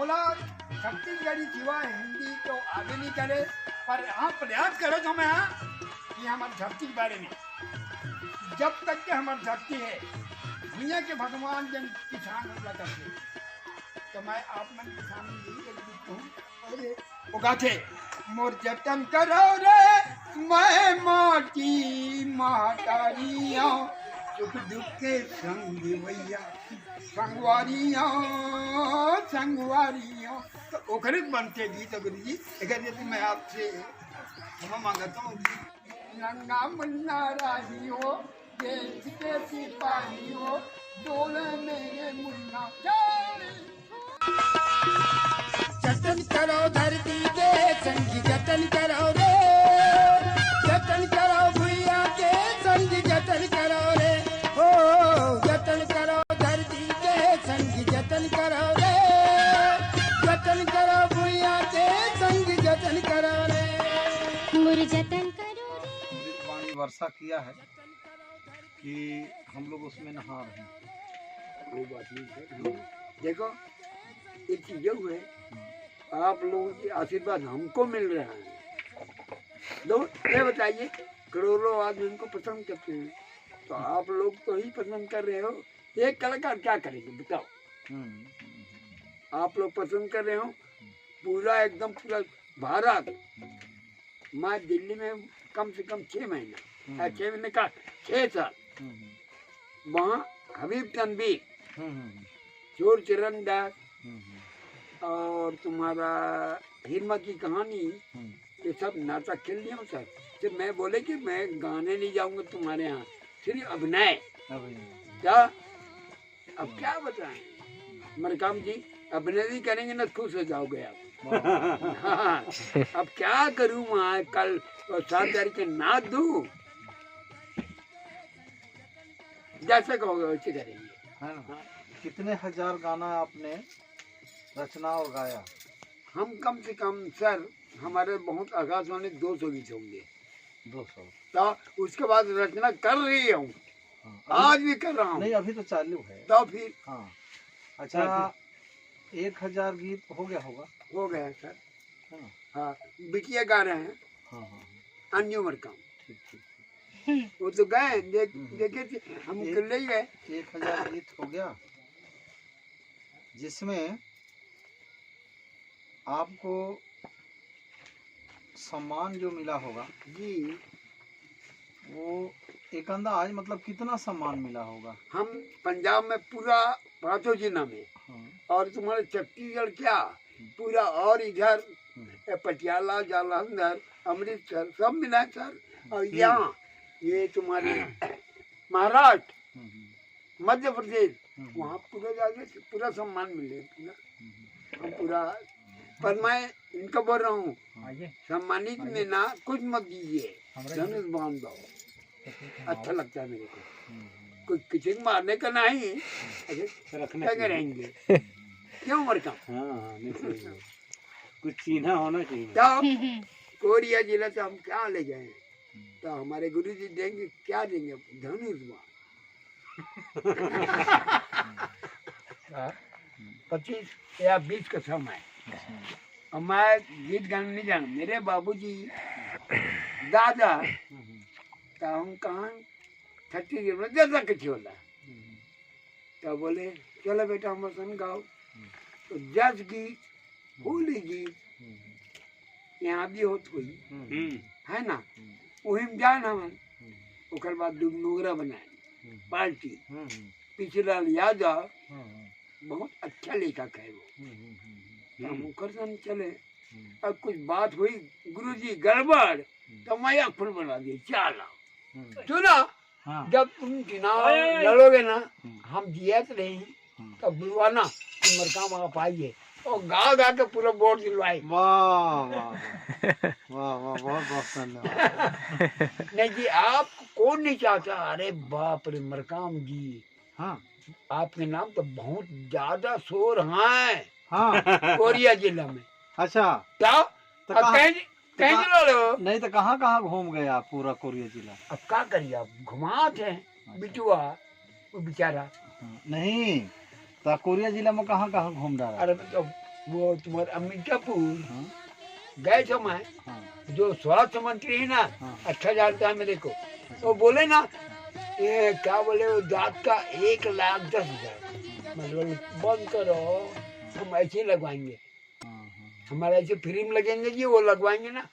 बोला छत्तीसगढ़ी सिवा हिंदी तो आगे नहीं करे, पर हाँ प्रयास करो जो मैं कि हमारी धरती के बारे में जब तक के हमारी धरती है दुनिया के भगवान जन किसान हुआ करते, तो मैं आप मन किसान यही हूँ उगाते मोर जतन करो रे मैं माटी महतारिया सुख दुख के संग भैया संगवारिया संगवारिया। तो ओखरित बनते गीत गुरु जी यदि मैं आपसे क्षमा मांगता हूँ। नंगा मुन्ना राही हो देश के सिपाही हो डोले मेरे मुन्ना जतन करो धरती के संग जतन करो रे जतन करो भैया के संग जतन करो रे हो जतन करो धरती के संग जतन करो रे जतन करो भैया के संग जतन करो रे मुर जतन करो रे। पानी वर्षा किया है कि हम लोग उसमें नहा रहे हैं। कोई बात नहीं है। देखो एक चीज हुए आप लोगों की आशीर्वाद हमको मिल रहा है। लोग ये बताइए करोड़ों आदमी उनको पसंद करते हैं, तो आप लोग तो ही पसंद कर रहे हो, एक कलाकार क्या करेंगे बताओ। आप लोग पसंद कर रहे हो पूरा एकदम पूरा भारत। मैं दिल्ली में कम से कम 6 महीना 6 महीने का 6 साल वहाँ हबीब तनवीर चोर चरण दास और तुम्हारा हिरमा की कहानी ये सब नाटक खेल लिया सर। तो मैं बोले कि मैं गाने नहीं जाऊंगा तुम्हारे यहाँ, सिर्फ अभिनय। क्या अब क्या बताएं मरकाम जी, अभिनय भी करेंगे ना खुश हो जाओगे आप। हाँ, अब क्या करूँ वहाँ कल 7 तारीख के नाच दूँ, जैसे कहोगे वैसे करेंगे। कितने हजार गाना आपने रचना और गाया? हम कम से कम सर हमारे बहुत आकाशवाणी 200 गीत होंगे 200। तो उसके बाद रचना कर रही हूँ, हाँ, आज भी कर रहा हूँ। नहीं अभी तो चालू है। तो फिर हाँ अच्छा, 1000 गीत हो गया होगा। हो गया सर। हाँ हाँ, बिटिया गा रहे हैं हाँ हाँ, अन्य उम्र का, ठीक ठीक। वो तो गए देखे थे, हम ले गए। 1000 गीत हो गया, जिसमें आपको सम्मान जो मिला होगा जी, वो एक अंदाज मतलब कितना सम्मान मिला होगा। हम पंजाब में पूरा पांचों जिला में, हाँ और तुम्हारे छत्तीसगढ़ क्या पूरा, और इधर पटियाला, जालंधर, अमृतसर सब मिला सर। और यहाँ ये तुम्हारे महाराष्ट्र, मध्य प्रदेश, वहाँ पूरा जाके पूरा सम्मान मिले पूरा। हम पूरा, पर मैं इनका बोल रहा हूँ, सम्मानित में ना कुछ मत दीजिए, धनुष बांध दो, अच्छा लगता है मेरे को। कोई किसी को मारने का नहीं, रखने रहेंगे क्यों उम्र का। हाँ, कुछ चिन्ह होना चाहिए। तो कोरिया जिला से हम क्या ले गए, तो हमारे गुरु जी देंगे, क्या देंगे, धनुष बाण। 25 या 20 का समय। और मैं गीत गाने नहीं जाना, मेरे बाबूजी दादा, तो हम कहाँ छत्तीसगढ़ में जैसा कुछ होला, तो बोले चलो बेटा हमारे संग गाओ। तो जस गीत, होली गीत यहाँ भी होत हुई है ना, वही में जान हमन। ओकर बाद डुगनुगरा बनाए पार्टी, पिछला यादव बहुत अच्छा लेखक है वो, हम ओकर संग चले। अब कुछ बात हुई गुरुजी गड़बड़, तो मैं अखुल बना दी, चला सुना। हाँ। जब तुम चुनाव लड़ोगे ना, हम जियत नहीं, तब बुलवाना कि मरकाम आप आइए, और गा गा के पूरा बोर्ड दिलवाए। वाह वाह वाह वाह, बहुत बहुत धन्यवाद। नहीं जी, आप कौन नहीं चाहता। अरे बाप रे मरकाम जी, हाँ आपके नाम तो बहुत ज्यादा शोर है हाँ, कोरिया जिला में। अच्छा क्या तो अब कहाँ- कहीं लो, नहीं तो कहाँ कहाँ घूम गए आप पूरा कोरिया जिला। अब क्या करिए, आप घुमाते हैं बिटुआ वो बेचारा। नहीं तो कोरिया जिला में कहाँ कहाँ घूम डाला। अरे तो वो तुम्हारे अमितापुर हाँ गए थे मैं, हाँ जो स्वास्थ्य मंत्री है ना, हाँ। अच्छा जानता है मेरे को। तो बोले ना ये क्या बोले, वो दांत का 1,10,000, मतलब बंद करो, हम ऐसे लगवाएंगे, हाँ हाँ। हमारा ऐसे फ्री में लगेंगे जी, वो लगवाएंगे ना।